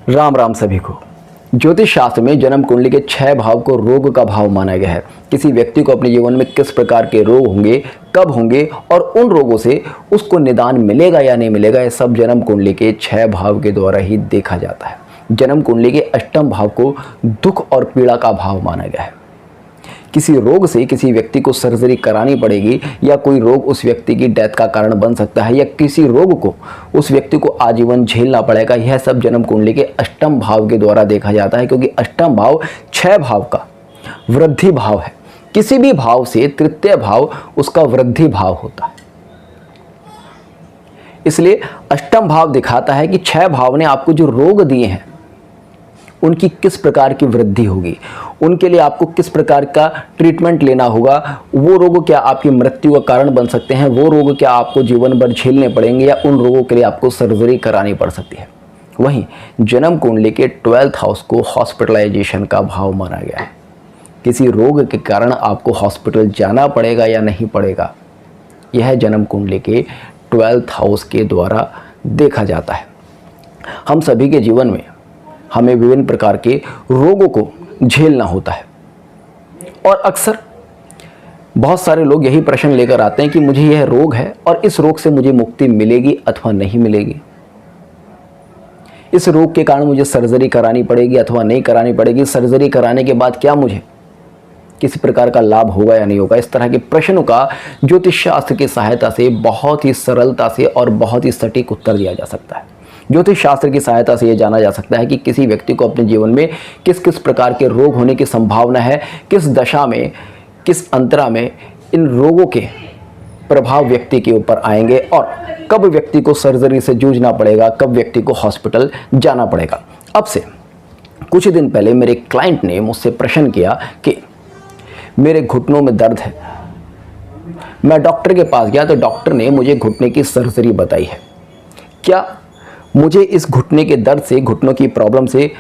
राम राम सभी को। ज्योतिष शास्त्र में जन्म कुंडली के 6 भाव को रोग का भाव माना गया है। किसी व्यक्ति को अपने जीवन में किस प्रकार के रोग होंगे, कब होंगे और उन रोगों से उसको निदान मिलेगा या नहीं मिलेगा, यह सब जन्म कुंडली के 6 भाव के द्वारा ही देखा जाता है। जन्म कुंडली के अष्टम भाव को दुख और पीड़ा का भाव माना गया है। किसी रोग से किसी व्यक्ति को सर्जरी करानी पड़ेगी या कोई रोग उस व्यक्ति की डेथ का कारण बन सकता है या किसी रोग को उस व्यक्ति को आजीवन झेलना पड़ेगा, यह सब जन्म कुंडली के अष्टम भाव के द्वारा देखा जाता है। क्योंकि अष्टम भाव 6 भाव का वृद्धि भाव है। किसी भी भाव से तृतीय भाव उसका वृद्धि भाव होता है। इसलिए अष्टम भाव दिखाता है कि 6 भाव ने आपको जो रोग दिए हैं उनकी किस प्रकार की वृद्धि होगी, उनके लिए आपको किस प्रकार का ट्रीटमेंट लेना होगा, वो रोग क्या आपकी मृत्यु का कारण बन सकते हैं, वो रोग क्या आपको जीवन भर झेलने पड़ेंगे या उन रोगों के लिए आपको सर्जरी करानी पड़ सकती है। वहीं जन्म कुंडली के 12th हाउस को हॉस्पिटलाइजेशन का भाव माना गया है। किसी रोग के कारण आपको हॉस्पिटल जाना पड़ेगा या नहीं पड़ेगा, यह जन्म कुंडली के 12th हाउस के द्वारा देखा जाता है। हम सभी के जीवन में हमें विभिन्न प्रकार के रोगों को झेलना होता है और अक्सर बहुत सारे लोग यही प्रश्न लेकर आते हैं कि मुझे यह रोग है और इस रोग से मुझे मुक्ति मिलेगी अथवा नहीं मिलेगी, इस रोग के कारण मुझे सर्जरी करानी पड़ेगी अथवा नहीं करानी पड़ेगी, सर्जरी कराने के बाद क्या मुझे किसी प्रकार का लाभ होगा या नहीं होगा। इस तरह के प्रश्नों का ज्योतिष शास्त्र की सहायता से बहुत ही सरलता से और बहुत ही सटीक उत्तर दिया जा सकता है। ज्योतिष शास्त्र की सहायता से यह जाना जा सकता है कि किसी व्यक्ति को अपने जीवन में किस किस प्रकार के रोग होने की संभावना है, किस दशा में, किस अंतरा में इन रोगों के प्रभाव व्यक्ति के ऊपर आएंगे और कब व्यक्ति को सर्जरी से जूझना पड़ेगा, कब व्यक्ति को हॉस्पिटल जाना पड़ेगा। अब से कुछ दिन पहले मेरे क्लाइंट ने मुझसे प्रश्न किया कि मेरे घुटनों में दर्द है। मैं डॉक्टर के पास गया तो डॉक्टर ने मुझे घुटने की सर्जरी बताई है। क्या मुझे इस घुटने के दर्द से, घुटनों की प्रॉब्लम से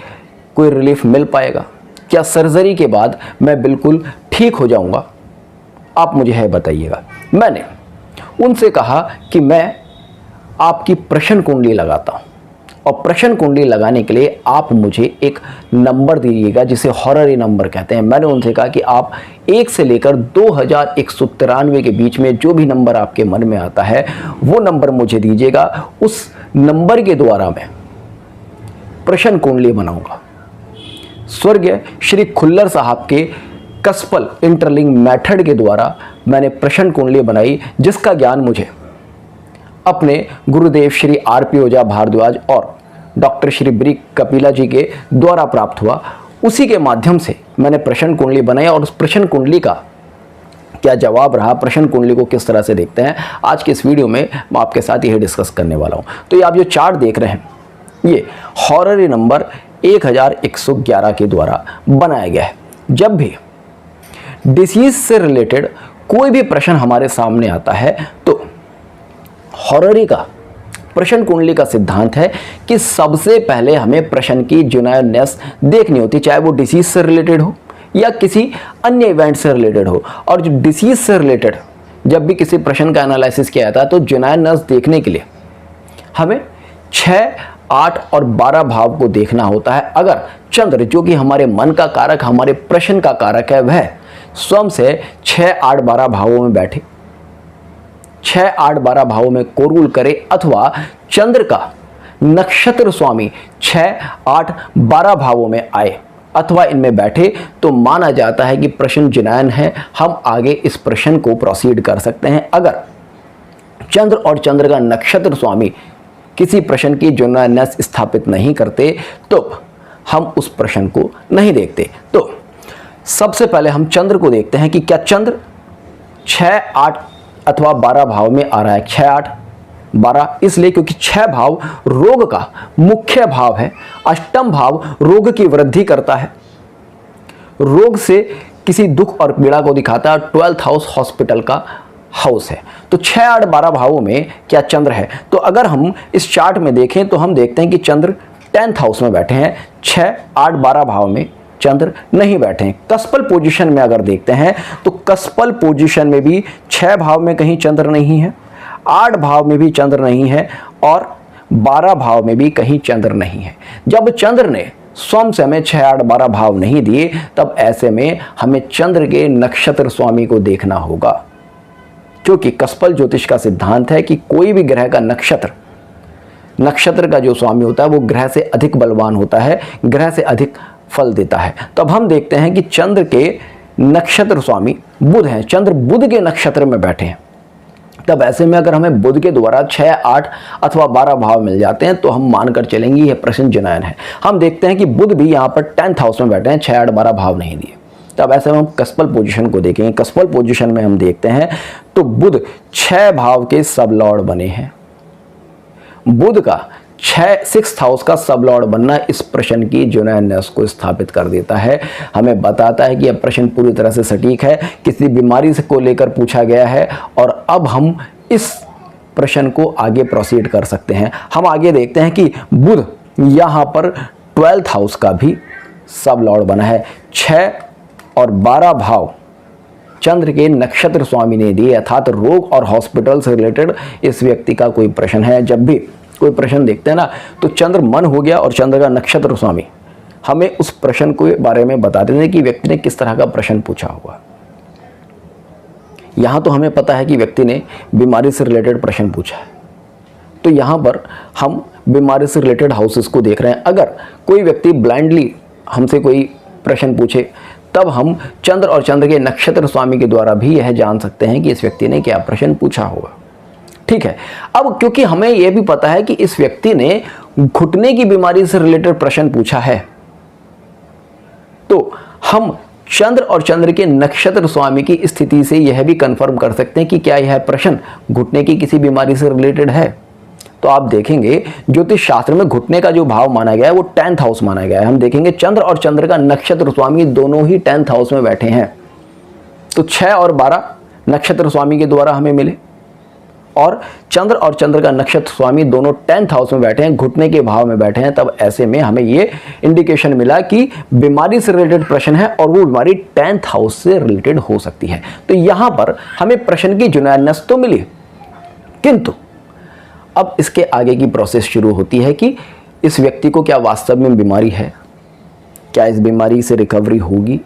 कोई रिलीफ मिल पाएगा? क्या सर्जरी के बाद मैं बिल्कुल ठीक हो जाऊंगा? आप मुझे है बताइएगा। मैंने उनसे कहा कि मैं आपकी प्रश्न कुंडली लगाता हूं और प्रश्न कुंडली लगाने के लिए आप मुझे एक नंबर दीजिएगा जिसे हॉररी नंबर कहते हैं। मैंने उनसे कहा कि आप 1 से लेकर 2193 के बीच में जो भी नंबर आपके मन में आता है वो नंबर मुझे दीजिएगा। उस नंबर के द्वारा मैं प्रश्न कुंडली बनाऊंगा। स्वर्गीय श्री खुल्लर साहब के कस्पल इंटरलिंक मेथड के द्वारा मैंने प्रश्न कुंडली बनाई, जिसका ज्ञान मुझे अपने गुरुदेव श्री आर.पी. ओझा भारद्वाज और डॉक्टर श्री ब्री कपिला जी के द्वारा प्राप्त हुआ। उसी के माध्यम से मैंने प्रश्न कुंडली बनाई और उस प्रश्न कुंडली का क्या जवाब रहा, प्रश्न कुंडली को किस तरह से देखते हैं, आज के इस वीडियो में मैं आपके साथ यही डिस्कस करने वाला हूं। तो ये आप जो चार्ट देख रहे हैं ये हॉररी नंबर 1111 के द्वारा बनाया गया है। जब भी डिसीज से रिलेटेड कोई भी प्रश्न हमारे सामने आता है तो हॉररी का प्रश्न कुंडली का सिद्धांत है कि सबसे पहले हमें प्रश्न की जेन्युइननेस देखनी होती, चाहे वो डिसीज से रिलेटेड हो या किसी अन्य इवेंट से रिलेटेड हो। और जो डिसीज से रिलेटेड जब भी किसी प्रश्न का एनालिसिस किया जाता है तो जेन्युइननेस देखने के लिए हमें 6, 8 और 12 भाव को देखना होता है। अगर चंद्र जो कि हमारे मन का कारक, हमारे प्रश्न का कारक है, वह स्वयं से 6, 8, 12 भावों में बैठे, 6, 8, 12 भावों में कोरूल करे अथवा चंद्र का नक्षत्र स्वामी 6, 8, 12 भावों में आए अथवा इनमें बैठे तो माना जाता है कि प्रश्न जेन्युइन है, हम आगे इस प्रश्न को प्रोसीड कर सकते हैं। अगर चंद्र और चंद्र का नक्षत्र स्वामी किसी प्रश्न की जेन्युइननेस स्थापित नहीं करते तो हम उस प्रश्न को नहीं देखते। तो सबसे पहले हम चंद्र को देखते हैं कि क्या चंद्र 6, 8 अथवा 12 भाव में आ रहा है। 6, 8, 12 इसलिए क्योंकि 6 भाव रोग का मुख्य भाव है। अष्टम भाव रोग की वृद्धि करता है, रोग से किसी दुख और पीड़ा को दिखाता है। 12th हाउस हॉस्पिटल का हाउस है। तो 6, 8, 12 भावों में क्या चंद्र है? तो अगर हम इस चार्ट में देखें तो हम देखते हैं कि चंद्र 10th हाउस में बैठे हैं, 6, 8, 12 भाव में चंद्र नहीं बैठे हैं। कस्पल पोजीशन में अगर देखते हैं तो कस्पल पोजीशन में भी 6 भाव में कहीं चंद्र नहीं है, 8 भाव में भी चंद्र नहीं है और 12 भाव में भी कहीं चंद्र नहीं है। जब चंद्र ने स्वयं से हमें 6, 8, 12 भाव नहीं दिए, तब ऐसे में हमें चंद्र के नक्षत्र स्वामी को देखना होगा, क्योंकि कसपल ज्योतिष का सिद्धांत है कि कोई भी ग्रह का नक्षत्र का जो स्वामी होता है वो ग्रह से अधिक बलवान होता है, ग्रह से अधिक फल देता है। तो अब हम देखते हैं कि चंद्र के नक्षत्र स्वामी बुध हैं, चंद्र बुध के नक्षत्र में बैठे हैं। तब ऐसे में अगर हमें बुध के द्वारा 6, 8 अथवा 12 भाव मिल जाते हैं तो हम मानकर चलेंगे यह प्रश्न जनयन है। हम देखते हैं कि बुध भी यहाँ पर 10th हाउस में बैठे हैं, 6, 8, 12 भाव नहीं दिए। तब ऐसे में हम कसपल पोजीशन को देखेंगे। कसपल पोजीशन में हम देखते हैं तो बुध 6 भाव के सब लॉर्ड बने हैं। बुध का 6th हाउस का सब लॉर्ड बनना इस प्रश्न की जुनैननेस को स्थापित कर देता है, हमें बताता है कि यह प्रश्न पूरी तरह से सटीक है, किसी बीमारी से को लेकर पूछा गया है। और अब हम इस प्रश्न को आगे प्रोसीड कर सकते हैं। हम आगे देखते हैं कि बुध यहाँ पर 12th हाउस का भी सब लॉर्ड बना है। 6 और 12 भाव चंद्र के नक्षत्र स्वामी ने दिए, अर्थात रोग और हॉस्पिटल से रिलेटेड इस व्यक्ति का कोई प्रश्न है। जब भी कोई प्रश्न देखते हैं ना तो चंद्र मन हो गया और चंद्र का नक्षत्र स्वामी हमें उस प्रश्न के बारे में बता देते हैं कि व्यक्ति ने किस तरह का प्रश्न पूछा हुआ। यहां तो हमें पता है कि व्यक्ति ने बीमारी से रिलेटेड प्रश्न पूछा है, तो यहां पर हम बीमारी से रिलेटेड हाउसेस को देख रहे हैं। अगर कोई व्यक्ति ब्लाइंडली हमसे कोई प्रश्न पूछे तब हम चंद्र और चंद्र के नक्षत्र स्वामी के द्वारा भी यह जान सकते हैं कि इस व्यक्ति ने क्या प्रश्न पूछा होगा। ठीक है, अब क्योंकि हमें यह भी पता है कि इस व्यक्ति ने घुटने की बीमारी से रिलेटेड प्रश्न पूछा है, तो हम चंद्र और चंद्र के नक्षत्र स्वामी की स्थिति से यह भी कंफर्म कर सकते हैं कि क्या यह प्रश्न घुटने की किसी बीमारी से रिलेटेड है। तो आप देखेंगे ज्योतिष शास्त्र में घुटने का जो भाव माना गया है वो 10th हाउस माना गया है। हम देखेंगे चंद्र और चंद्र का नक्षत्र स्वामी दोनों ही 10th हाउस में बैठे हैं। तो 6 और 12 नक्षत्र स्वामी के द्वारा हमें मिले और चंद्र और चंद्र का नक्षत्र स्वामी दोनों 10th हाउस में बैठे हैं, घुटने के भाव में बैठे हैं। तब ऐसे में हमें ये इंडिकेशन मिला कि बीमारी से रिलेटेड प्रश्न है और वो बीमारी 10th हाउस से रिलेटेड हो सकती है। तो यहां पर हमें प्रश्न की जुनैननेस तो मिली, किंतु अब इसके आगे की प्रोसेस शुरू होती है कि इस व्यक्ति को क्या वास्तव में बीमारी है, क्या इस बीमारी से रिकवरी होगी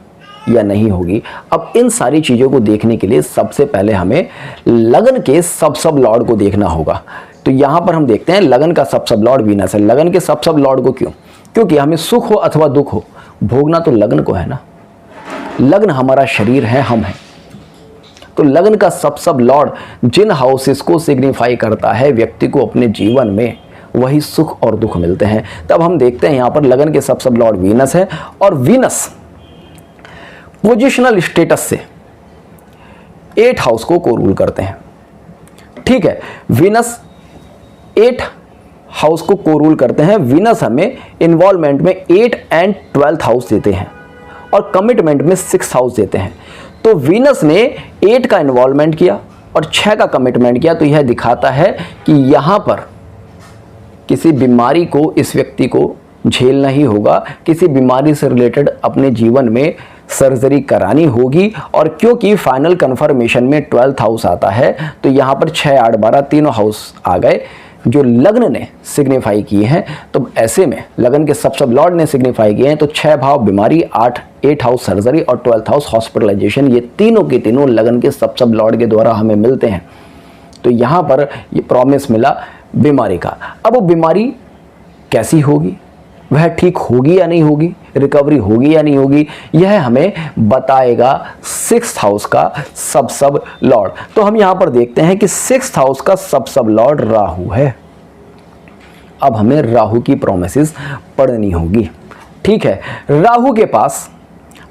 या नहीं होगी। अब इन सारी चीज़ों को देखने के लिए सबसे पहले हमें लगन के सब लॉर्ड को देखना होगा। तो यहाँ पर हम देखते हैं लगन का सब लॉर्ड वीनस है। लगन के सब लॉर्ड को क्यों? क्योंकि हमें सुख हो अथवा दुख हो, भोगना तो लगन को है ना। लग्न हमारा शरीर है, हम हैं। तो लगन का सब लॉर्ड जिन हाउसेस को सिग्निफाई करता है व्यक्ति को अपने जीवन में वही सुख और दुख मिलते हैं। तब हम देखते हैं यहाँ पर लगन के सब लॉर्ड वीनस है और वीनस पोजिशनल स्टेटस से 8 हाउस को रूल करते हैं। ठीक है, वीनस 8 हाउस को रूल करते हैं। वीनस हमें इन्वॉल्वमेंट में 8 एंड 12th हाउस देते हैं और कमिटमेंट में 6th हाउस देते हैं। तो वीनस ने 8 का इन्वॉल्वमेंट किया और 6 का कमिटमेंट किया, तो यह दिखाता है कि यहां पर किसी बीमारी को इस व्यक्ति को झेलना ही होगा, किसी बीमारी से रिलेटेड अपने जीवन में सर्जरी करानी होगी। और क्योंकि फाइनल कंफर्मेशन में 12th हाउस आता है तो यहाँ पर 6, 8, 12 तीनों हाउस आ गए जो लग्न ने सिग्निफाई किए हैं। तो ऐसे में लगन के सब लॉर्ड ने सिग्निफाई किए हैं। तो 6 भाव बीमारी, 8 हाउस सर्जरी और 12th हाउस हॉस्पिटलाइजेशन, ये तीनों के तीनों लगन के सब लॉर्ड के द्वारा हमें मिलते हैं। तो यहाँ पर ये प्रॉमिस मिला बीमारी का। अब वो बीमारी कैसी होगी, वह ठीक होगी या नहीं होगी, रिकवरी होगी या नहीं होगी, यह हमें बताएगा 6th हाउस का सब लॉर्ड। तो हम यहां पर देखते हैं कि 6th हाउस का सब लॉर्ड राहु है। अब हमें राहु की प्रोमिसेस पढ़नी होगी। ठीक है, राहु के पास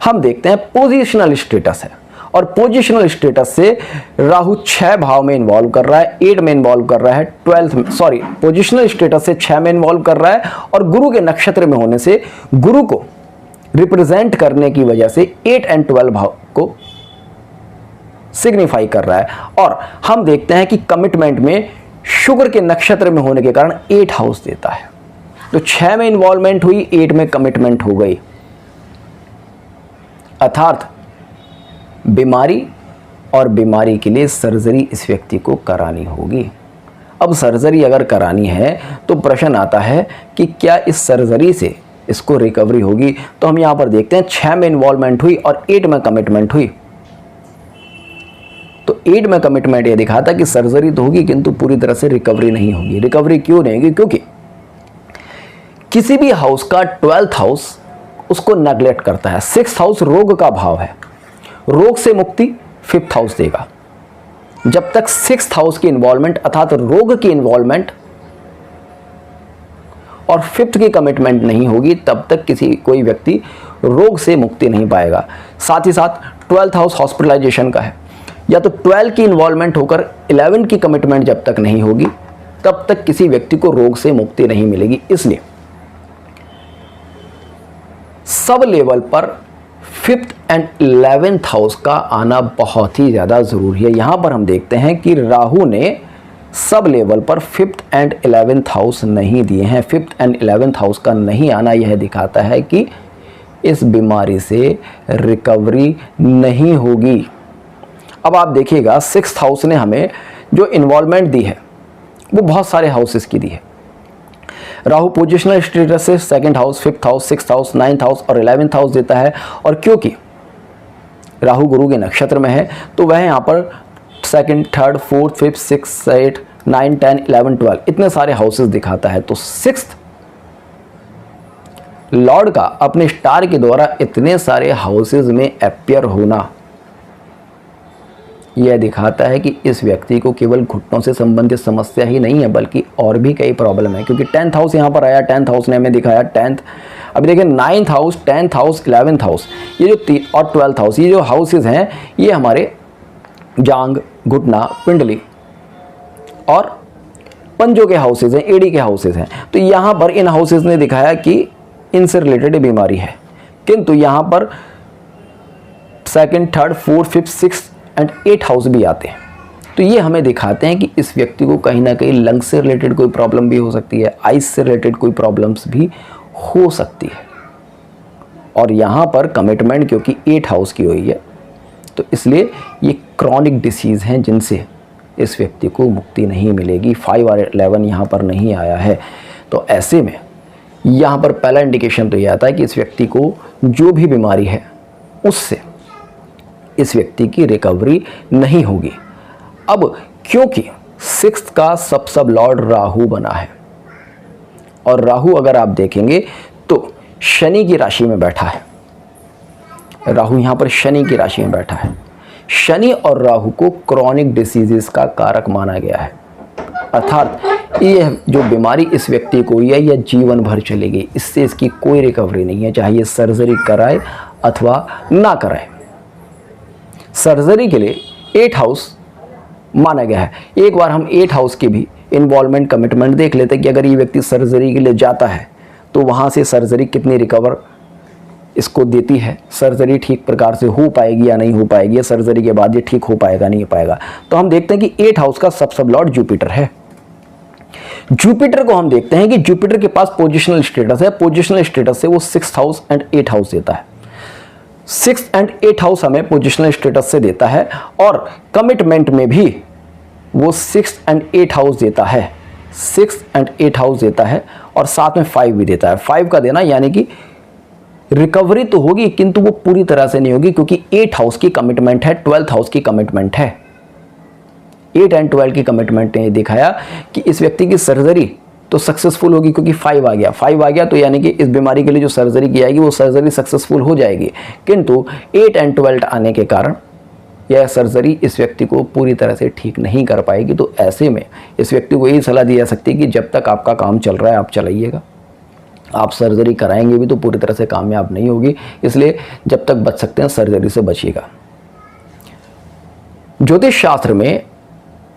हम देखते हैं पोजिशनल स्टेटस है और पोजिशनल स्टेटस से राहु 6 भाव में इन्वॉल्व कर रहा है, 8 में इन्वॉल्व कर रहा है, पोजिशनल स्टेटस से 6 में इन्वॉल्व कर रहा है और गुरु के नक्षत्र में होने से गुरु को रिप्रेजेंट करने की वजह से 8 एंड 12 भाव को सिग्निफाई कर रहा है। और हम देखते हैं कि कमिटमेंट में शुक्र के नक्षत्र में होने के कारण 8 हाउस देता है। तो 6 में इन्वॉल्वमेंट हुई, 8 में कमिटमेंट हो गई, अर्थात बीमारी और बीमारी के लिए सर्जरी इस व्यक्ति को करानी होगी। अब सर्जरी अगर करानी है तो प्रश्न आता है कि क्या इस सर्जरी से इसको रिकवरी होगी। तो हम यहाँ पर देखते हैं 6 में इन्वॉल्वमेंट हुई और 8 में कमिटमेंट हुई। तो 8 में कमिटमेंट ये दिखाता कि सर्जरी तो होगी किंतु पूरी तरह से रिकवरी नहीं होगी। रिकवरी क्यों नहीं होगी? क्योंकि किसी भी हाउस का 12th हाउस उसको नेगलेक्ट करता है। 6th हाउस रोग का भाव है, रोग से मुक्ति 5th हाउस देगा। जब तक 6th हाउस की इन्वॉल्वमेंट अर्थात रोग की इन्वॉल्वमेंट और 5th की कमिटमेंट नहीं होगी तब तक कोई व्यक्ति रोग से मुक्ति नहीं पाएगा। साथ ही साथ 12th हाउस हॉस्पिटलाइजेशन का है, या तो 12 की इन्वॉल्वमेंट होकर 11 की कमिटमेंट जब तक नहीं होगी तब तक किसी व्यक्ति को रोग से मुक्ति नहीं मिलेगी। इसलिए सब लेवल पर 5th एंड 11th हाउस का आना बहुत ही ज़्यादा ज़रूरी है। यहाँ पर हम देखते हैं कि राहु ने सब लेवल पर 5th एंड 11th हाउस नहीं दिए हैं। 5th एंड 11th हाउस का नहीं आना यह दिखाता है कि इस बीमारी से रिकवरी नहीं होगी। अब आप देखिएगा 6th हाउस ने हमें जो इन्वॉल्वमेंट दी है वो बहुत सारे हाउसेस की दी है। राहु पोजिशनल स्टेटस से 2nd house, 5th house, 6th house, 9th house और 11th हाउस देता है। और क्योंकि राहु गुरु के नक्षत्र में है तो वह यहाँ पर 2nd, 3rd, 4th, 5th, 6th, 8, 9, 10, 11, 12 इतने सारे हाउसेस दिखाता है। तो 6th लॉर्ड का अपने स्टार के द्वारा इतने सारे हाउसेस में अपीयर होना यह दिखाता है कि इस व्यक्ति को केवल घुटनों से संबंधित समस्या ही नहीं है बल्कि और भी कई प्रॉब्लम है। क्योंकि 10th हाउस यहाँ पर आया, 10th हाउस ने हमें दिखाया 10th। अभी देखिए 9th house, 10th house, 11th house ये जो और 12th हाउस ये जो हाउसेस हैं ये हमारे जांग, घुटना, पिंडली और पंजों के हाउसेज हैं, एड़ी के हाउसेज हैं। तो यहाँ पर इन हाउसेज ने दिखाया कि इनसे रिलेटेड बीमारी है, किंतु यहाँ पर 2nd, 3rd, 4th, 5th, 6th and 8 house भी आते हैं। तो ये हमें दिखाते हैं कि इस व्यक्ति को कहीं ना कहीं लंग से रिलेटेड कोई प्रॉब्लम भी हो सकती है, आइस से रिलेटेड कोई प्रॉब्लम्स भी हो सकती है। और यहाँ पर कमिटमेंट क्योंकि 8 हाउस की हुई है तो इसलिए ये क्रॉनिक डिसीज़ हैं जिनसे इस व्यक्ति को मुक्ति नहीं मिलेगी। 5 और 11 यहाँ पर नहीं आया है। तो ऐसे में यहाँ पर पहला इंडिकेशन तो ये आता है कि इस व्यक्ति को जो भी बीमारी है उससे इस व्यक्ति की रिकवरी नहीं होगी। अब क्योंकि 6th का सब लॉर्ड राहु बना है और राहु अगर आप देखेंगे तो शनि की राशि में बैठा है। राहु यहाँ पर शनि की राशि में बैठा है। शनि और राहु को क्रॉनिक डिसीजेस का कारक माना गया है, अर्थात ये जो बीमारी इस व्यक्ति को हुई है यह जीवन भर चलेगी, इससे इसकी कोई रिकवरी नहीं है, चाहे ये सर्जरी कराए अथवा ना कराए। सर्जरी के लिए 8 हाउस माना गया है। एक बार हम 8 हाउस की भी इन्वॉल्वमेंट, कमिटमेंट देख लेते हैं कि अगर ये व्यक्ति सर्जरी के लिए जाता है तो वहाँ से सर्जरी कितनी रिकवर इसको देती है, सर्जरी ठीक प्रकार से हो पाएगी या नहीं हो पाएगी, सर्जरी के बाद ये ठीक हो पाएगा नहीं हो पाएगा। तो हम देखते हैं कि 8 हाउस का सब लॉर्ड जुपिटर है। जुपिटर को हम देखते हैं कि जुपिटर के पास पोजिशनल स्टेटस है। पोजिशनल स्टेटस से वो 6th हाउस एंड 8 हाउस देता है। 6th एंड 8 हाउस हमें पोजिशनल स्टेटस से देता है और कमिटमेंट में भी वो 6th एंड 8 हाउस देता है। 6th एंड 8 हाउस देता है और साथ में 5 भी देता है। 5 का देना यानी कि रिकवरी तो होगी किंतु वो पूरी तरह से नहीं होगी, क्योंकि 8 हाउस की कमिटमेंट है, 12th हाउस की कमिटमेंट है। 8 एंड 12 की कमिटमेंट ने दिखाया कि इस व्यक्ति की सर्जरी तो सक्सेसफुल होगी क्योंकि 5 आ गया। 5 आ गया तो यानी कि इस बीमारी के लिए जो सर्जरी की जाएगी वो सर्जरी सक्सेसफुल हो जाएगी, किंतु 8 एंड 12 आने के कारण यह सर्जरी इस व्यक्ति को पूरी तरह से ठीक नहीं कर पाएगी। तो ऐसे में इस व्यक्ति को यही सलाह दी जा सकती है कि जब तक आपका काम चल रहा है आप चलाइएगा, आप सर्जरी कराएंगे भी तो पूरी तरह से कामयाब नहीं होगी, इसलिए जब तक बच सकते हैं सर्जरी से बचिएगा। ज्योतिष शास्त्र में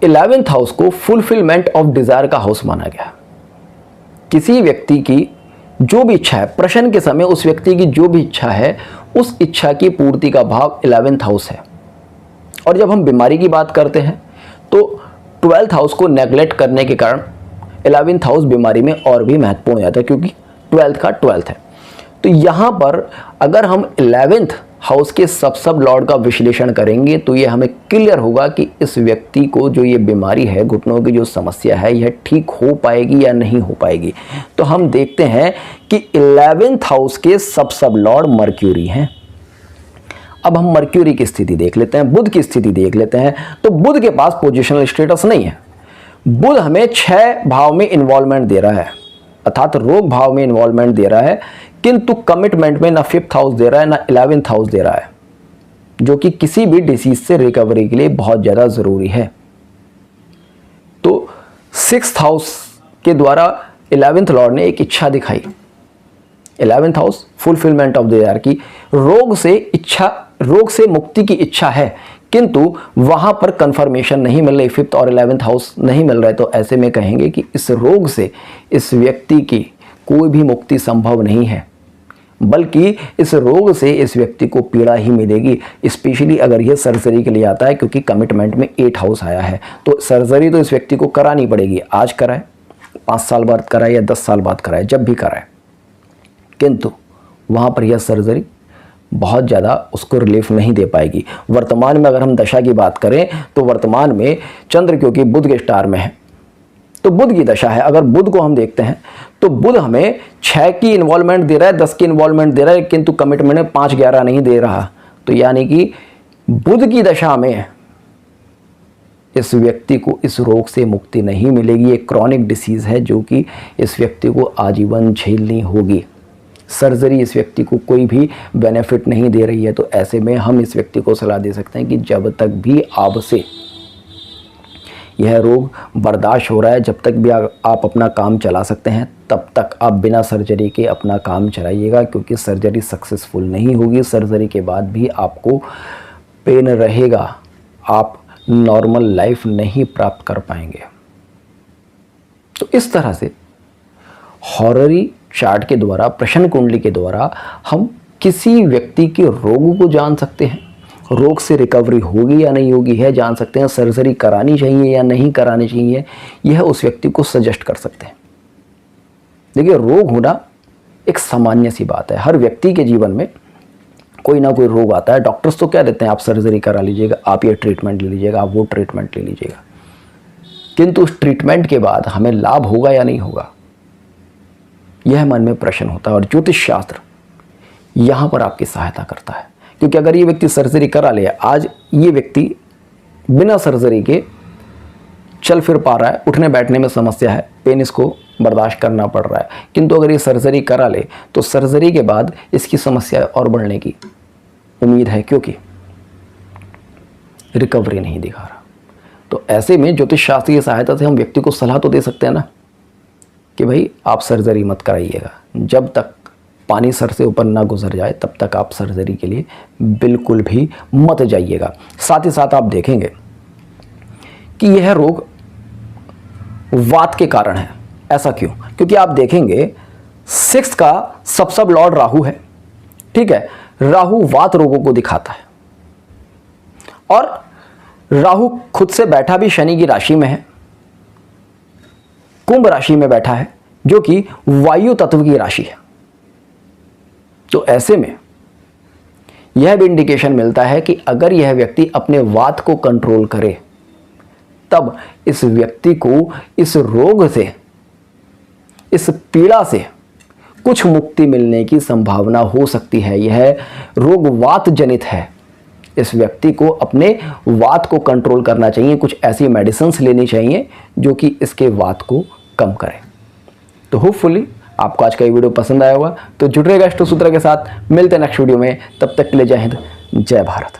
11th हाउस को फुलफिलमेंट ऑफ डिजायर का हाउस माना गया। किसी व्यक्ति की जो भी इच्छा है, प्रश्न के समय उस व्यक्ति की जो भी इच्छा है उस इच्छा की पूर्ति का भाव 11th हाउस है। और जब हम बीमारी की बात करते हैं तो 12th हाउस को नेगलेक्ट करने के कारण 11th हाउस बीमारी में और भी महत्वपूर्ण हो जाता है, क्योंकि 12th का 12th है। तो यहाँ पर अगर हम 11th हाउस के सब लॉर्ड का विश्लेषण करेंगे तो ये हमें क्लियर होगा कि इस व्यक्ति को जो ये बीमारी है, घुटनों की जो समस्या है, यह ठीक हो पाएगी या नहीं हो पाएगी। तो हम देखते हैं कि 11th हाउस के सब लॉर्ड मर्क्यूरी हैं। अब हम मर्क्यूरी की स्थिति देख लेते हैं, बुध की स्थिति देख लेते हैं। तो बुध के पास पोजिशनल स्टेटस नहीं है। बुध हमें 6 भाव में इन्वॉल्वमेंट दे रहा है, अर्थात रोग भाव में इन्वॉल्वमेंट दे रहा है, किंतु कमिटमेंट में ना 5th हाउस दे रहा है ना 11th हाउस दे रहा है, जो कि किसी भी डिसीज से रिकवरी के लिए बहुत ज़्यादा ज़रूरी है। तो 6th हाउस के द्वारा 11th लॉर्ड ने एक इच्छा दिखाई। 11th house fulfilment of the year की रोग से मुक्ति की इच्छा है, किंतु वहां पर कंफर्मेशन नहीं मिल रही, 5th और 11th हाउस नहीं मिल रहे। तो ऐसे में कहेंगे कि इस रोग से इस व्यक्ति की कोई भी मुक्ति संभव नहीं है, बल्कि इस रोग से इस व्यक्ति को पीड़ा ही मिलेगी, स्पेशली अगर यह सर्जरी के लिए आता है, क्योंकि कमिटमेंट में 8 हाउस आया है। तो सर्जरी तो इस व्यक्ति को करानी पड़ेगी, आज कराए, 5 साल बाद कराए या 10 साल बाद कराए, जब भी कराए, किंतु वहाँ पर यह सर्जरी बहुत ज़्यादा उसको रिलीफ नहीं दे पाएगी। वर्तमान में अगर हम दशा की बात करें तो वर्तमान में चंद्र क्योंकि बुध के स्टार में है, तो बुध की दशा है। अगर बुध को हम देखते हैं तो बुध हमें 6 की इन्वॉल्वमेंट दे रहा है, 10 की इन्वॉल्वमेंट दे रहा है, किंतु कमिटमेंट में 5, 11 नहीं दे रहा। तो यानी कि बुध की दशा में इस व्यक्ति को इस रोग से मुक्ति नहीं मिलेगी। एक क्रॉनिक डिसीज़ है जो कि इस व्यक्ति को आजीवन झेलनी होगी। सर्जरी इस व्यक्ति को कोई भी बेनिफिट नहीं दे रही है। तो ऐसे में हम इस व्यक्ति को सलाह दे सकते हैं कि जब तक भी आपसे यह रोग बर्दाश्त हो रहा है, जब तक भी आप अपना काम चला सकते हैं, तब तक आप बिना सर्जरी के अपना काम चलाइएगा, क्योंकि सर्जरी सक्सेसफुल नहीं होगी। सर्जरी के बाद भी आपको पेन रहेगा, आप नॉर्मल लाइफ नहीं प्राप्त कर पाएंगे। तो इस तरह से हॉररी चार्ट के द्वारा, प्रश्न कुंडली के द्वारा हम किसी व्यक्ति के रोग को जान सकते हैं, रोग से रिकवरी होगी या नहीं होगी है जान सकते हैं, सर्जरी करानी चाहिए या नहीं करानी चाहिए यह उस व्यक्ति को सजेस्ट कर सकते हैं। देखिए, रोग होना एक सामान्य सी बात है। हर व्यक्ति के जीवन में कोई ना कोई रोग आता है। डॉक्टर्स तो क्या देते हैं, आप सर्जरी करा लीजिएगा, आप ये ट्रीटमेंट ले लीजिएगा, आप वो ट्रीटमेंट ले लीजिएगा, किंतु उस ट्रीटमेंट के बाद हमें लाभ होगा या नहीं होगा, यह मन में प्रश्न होता है। और ज्योतिष शास्त्र यहाँ पर आपकी सहायता करता है, क्योंकि अगर ये व्यक्ति सर्जरी करा ले, आज ये व्यक्ति बिना सर्जरी के चल फिर पा रहा है, उठने बैठने में समस्या है, पेन इसको बर्दाश्त करना पड़ रहा है, किंतु अगर ये सर्जरी करा ले तो सर्जरी के बाद इसकी समस्या और बढ़ने की उम्मीद है, क्योंकि रिकवरी नहीं दिखा रहा। तो ऐसे में ज्योतिष शास्त्र की सहायता से हम व्यक्ति को सलाह तो दे सकते हैं ना कि भाई आप सर्जरी मत कराइएगा, जब तक पानी सर से ऊपर ना गुजर जाए तब तक आप सर्जरी के लिए बिल्कुल भी मत जाइएगा। साथ ही साथ आप देखेंगे कि यह रोग वात के कारण है। ऐसा क्यों? क्योंकि आप देखेंगे 6th का सब लॉर्ड राहु है, ठीक है। राहु वात रोगों को दिखाता है, और राहु खुद से बैठा भी शनि की राशि में है, कुंभ राशि में बैठा है, जो कि वायु तत्व की राशि है। तो ऐसे में यह भी इंडिकेशन मिलता है कि अगर यह व्यक्ति अपने वात को कंट्रोल करे, तब इस व्यक्ति को इस रोग से, इस पीड़ा से कुछ मुक्ति मिलने की संभावना हो सकती है। यह रोग वात जनित है। इस व्यक्ति को अपने वात को कंट्रोल करना चाहिए, कुछ ऐसी मेडिसिन्स लेनी चाहिए जो कि इसके वात को कम करें। तो होपफुली आपको आज का ये वीडियो पसंद आया होगा। तो जुड़ रहेगा अष्ट सूत्र के साथ, मिलते हैं नेक्स्ट वीडियो में। तब तक के लिए जय हिंद, जय भारत।